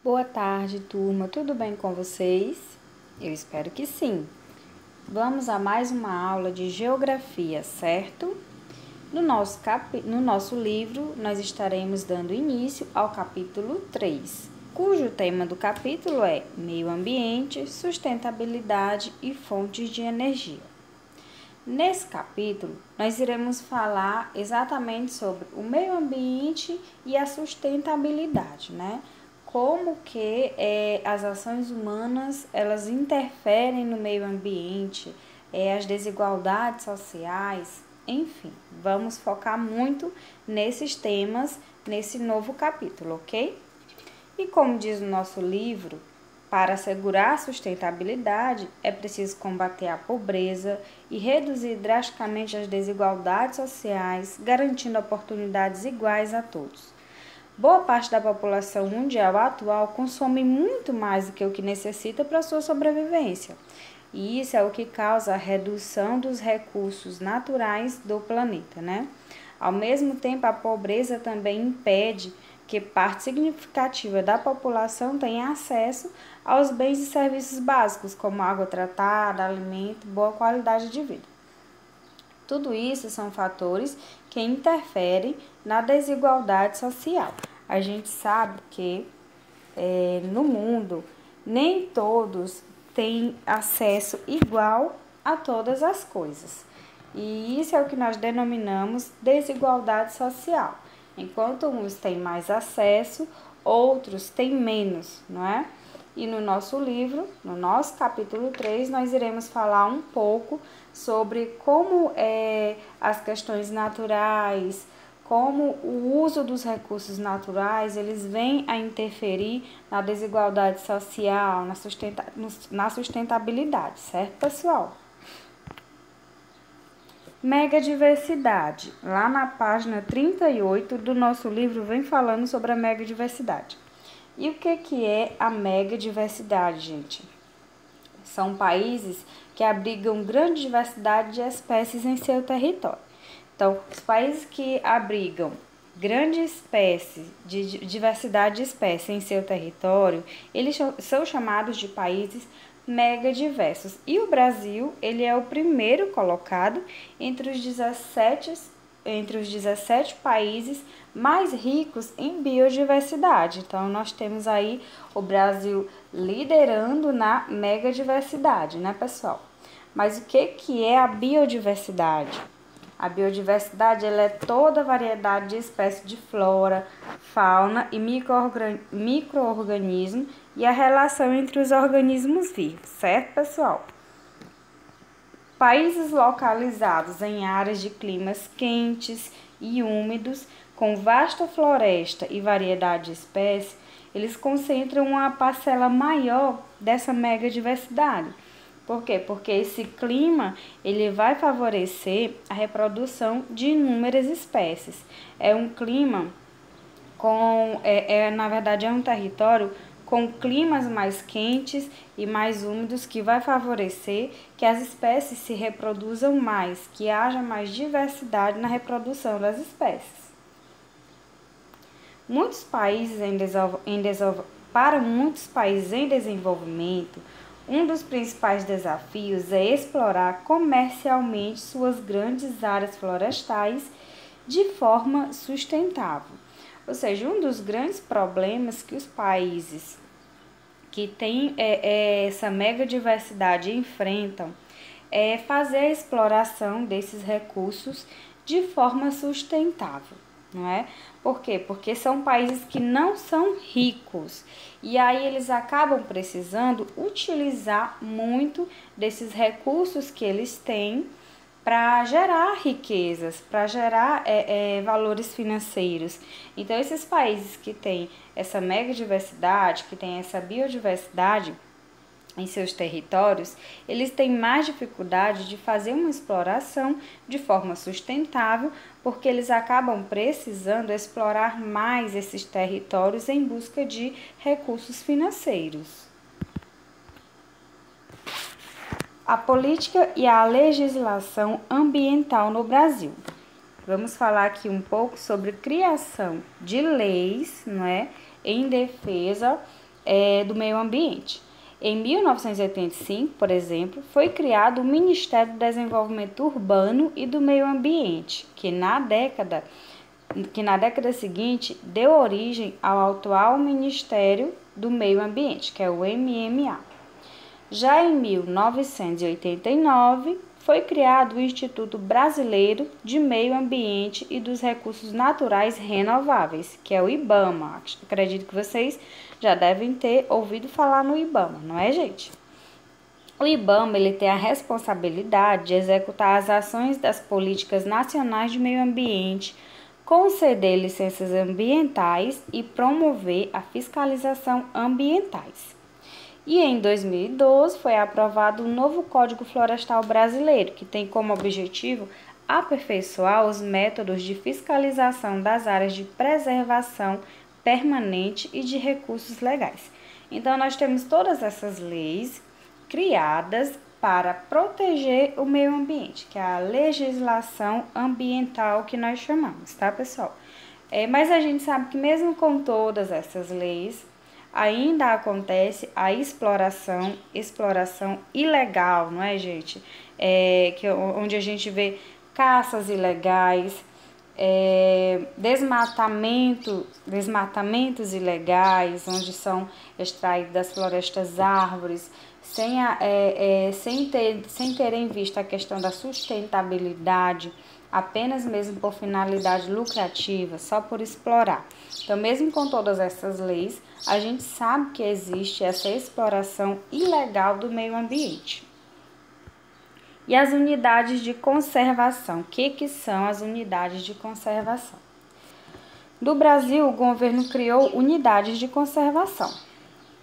Boa tarde, turma. Tudo bem com vocês? Eu espero que sim. Vamos a mais uma aula de geografia, certo? No nosso livro, nós estaremos dando início ao capítulo 3, cujo tema do capítulo é Meio Ambiente, Sustentabilidade e Fontes de Energia. Nesse capítulo, nós iremos falar exatamente sobre o meio ambiente e a sustentabilidade, né? Como que as ações humanas, elas interferem no meio ambiente, as desigualdades sociais, enfim. Vamos focar muito nesses temas, nesse novo capítulo, ok? E como diz o nosso livro, para assegurar a sustentabilidade, é preciso combater a pobreza e reduzir drasticamente as desigualdades sociais, garantindo oportunidades iguais a todos. Boa parte da população mundial atual consome muito mais do que o que necessita para sua sobrevivência. E isso é o que causa a redução dos recursos naturais do planeta, né? Ao mesmo tempo, a pobreza também impede que parte significativa da população tenha acesso aos bens e serviços básicos, como água tratada, alimento, boa qualidade de vida. Tudo isso são fatores que interferem na desigualdade social. A gente sabe que no mundo nem todos têm acesso igual a todas as coisas. E isso é o que nós denominamos desigualdade social. Enquanto uns têm mais acesso, outros têm menos, não é? E no nosso livro, no nosso capítulo 3, nós iremos falar um pouco sobre como as questões naturais, como o uso dos recursos naturais, eles vêm a interferir na desigualdade social, na sustentabilidade, certo, pessoal? Megadiversidade. Lá na página 38 do nosso livro vem falando sobre a megadiversidade. E o que é a megadiversidade, gente? São países que abrigam grande diversidade de espécies em seu território. Então, os países que abrigam grande espécie, de diversidade de espécies em seu território, eles são chamados de países megadiversos. E o Brasil, ele é o primeiro colocado entre os 17 países mais ricos em biodiversidade. Então, nós temos aí o Brasil liderando na megadiversidade, né, pessoal? Mas o que é a biodiversidade? A biodiversidade ela é toda a variedade de espécies de flora, fauna e micro-organismos e a relação entre os organismos vivos, certo, pessoal? Países localizados em áreas de climas quentes e úmidos, com vasta floresta e variedade de espécies, eles concentram uma parcela maior dessa megadiversidade. Por quê? Porque esse clima ele vai favorecer a reprodução de inúmeras espécies. É um clima na verdade, é um território com climas mais quentes e mais úmidos que vai favorecer que as espécies se reproduzam mais, que haja mais diversidade na reprodução das espécies. Para muitos países em desenvolvimento, um dos principais desafios é explorar comercialmente suas grandes áreas florestais de forma sustentável. Ou seja, um dos grandes problemas que os países que têm essa megadiversidade enfrentam é fazer a exploração desses recursos de forma sustentável, não é? Por quê? Porque são países que não são ricos e aí eles acabam precisando utilizar muito desses recursos que eles têm para gerar riquezas, para gerar valores financeiros. Então, esses países que têm essa megadiversidade, que têm essa biodiversidade em seus territórios, eles têm mais dificuldade de fazer uma exploração de forma sustentável, porque eles acabam precisando explorar mais esses territórios em busca de recursos financeiros. A política e a legislação ambiental no Brasil. Vamos falar aqui um pouco sobre criação de leis, não é, em defesa do meio ambiente. Em 1985, por exemplo, foi criado o Ministério do Desenvolvimento Urbano e do Meio Ambiente, que na década seguinte deu origem ao atual Ministério do Meio Ambiente, que é o MMA. Já em 1989, foi criado o Instituto Brasileiro de Meio Ambiente e dos Recursos Naturais Renováveis, que é o IBAMA. Acredito que vocês já devem ter ouvido falar no IBAMA, não é, gente? O IBAMA ele tem a responsabilidade de executar as ações das políticas nacionais de meio ambiente, conceder licenças ambientais e promover a fiscalização ambientais. E em 2012 foi aprovado o novo Código Florestal Brasileiro, que tem como objetivo aperfeiçoar os métodos de fiscalização das áreas de preservação permanente e de recursos legais. Então, nós temos todas essas leis criadas para proteger o meio ambiente, que é a legislação ambiental que nós chamamos, tá, pessoal? Mas a gente sabe que mesmo com todas essas leis, ainda acontece a exploração ilegal, não é, gente? Onde a gente vê caças ilegais, desmatamentos ilegais, onde são extraídas das florestas árvores, sem ter em vista a questão da sustentabilidade, apenas mesmo por finalidade lucrativa, só por explorar. Então, mesmo com todas essas leis, a gente sabe que existe essa exploração ilegal do meio ambiente. E as unidades de conservação. O que são as unidades de conservação? No Brasil, o governo criou unidades de conservação.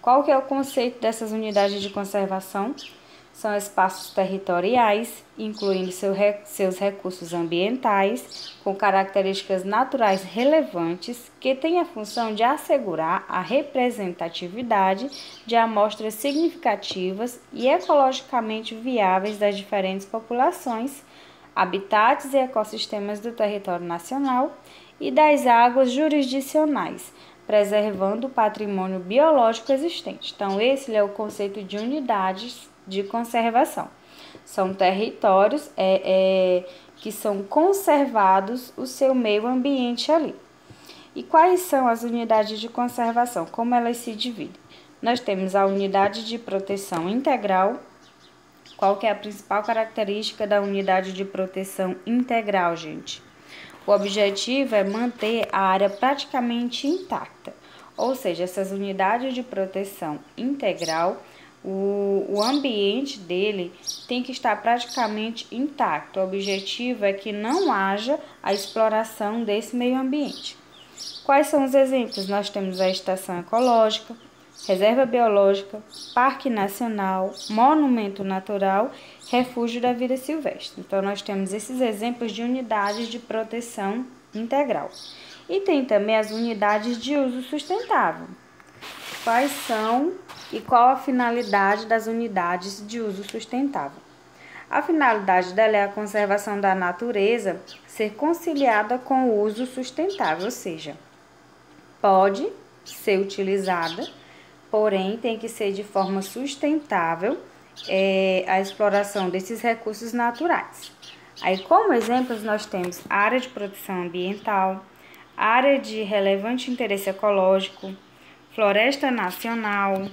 Qual que é o conceito dessas unidades de conservação? São espaços territoriais, incluindo seus recursos ambientais, com características naturais relevantes, que têm a função de assegurar a representatividade de amostras significativas e ecologicamente viáveis das diferentes populações, habitats e ecossistemas do território nacional e das águas jurisdicionais, preservando o patrimônio biológico existente. Então, esse é o conceito de unidades de conservação. São territórios que são conservados o seu meio ambiente ali. E quais são as unidades de conservação? Como elas se dividem? Nós temos a unidade de proteção integral. Qual que é a principal característica da unidade de proteção integral, gente? O objetivo é manter a área praticamente intacta, ou seja, essas unidades de proteção integral, o ambiente dele tem que estar praticamente intacto. O objetivo é que não haja a exploração desse meio ambiente. Quais são os exemplos? Nós temos a estação ecológica, reserva biológica, parque nacional, monumento natural, refúgio da vida silvestre. Então, nós temos esses exemplos de unidades de proteção integral. E tem também as unidades de uso sustentável. Quais são e qual a finalidade das unidades de uso sustentável? A finalidade dela é a conservação da natureza ser conciliada com o uso sustentável, ou seja, pode ser utilizada, porém tem que ser de forma sustentável a exploração desses recursos naturais. Aí, como exemplos, nós temos a área de proteção ambiental, área de relevante interesse ecológico, floresta nacional,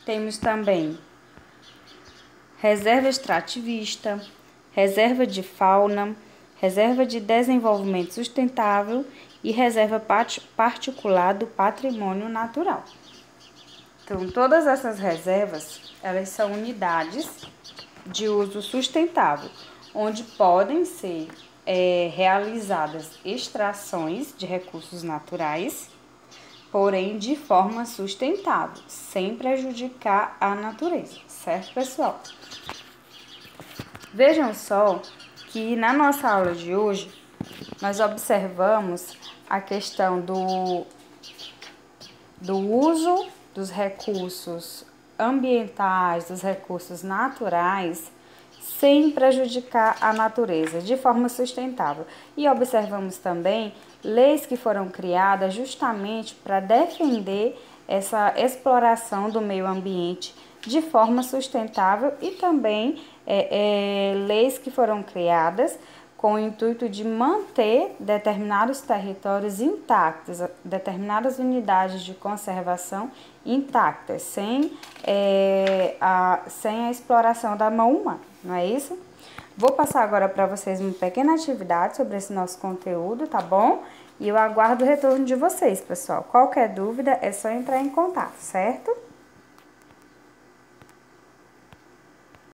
temos também reserva extrativista, reserva de fauna, reserva de desenvolvimento sustentável e reserva particular do patrimônio natural. Então, todas essas reservas, elas são unidades de uso sustentável, onde podem ser realizadas extrações de recursos naturais, porém de forma sustentável, sem prejudicar a natureza, certo, pessoal? Vejam só que na nossa aula de hoje, nós observamos a questão do uso dos recursos ambientais, dos recursos naturais, sem prejudicar a natureza, de forma sustentável. E observamos também leis que foram criadas justamente para defender essa exploração do meio ambiente de forma sustentável e também leis que foram criadas com o intuito de manter determinados territórios intactos, determinadas unidades de conservação intactas, sem a exploração da mão humana, não é isso? Vou passar agora para vocês uma pequena atividade sobre esse nosso conteúdo, tá bom? E eu aguardo o retorno de vocês, pessoal. Qualquer dúvida é só entrar em contato, certo?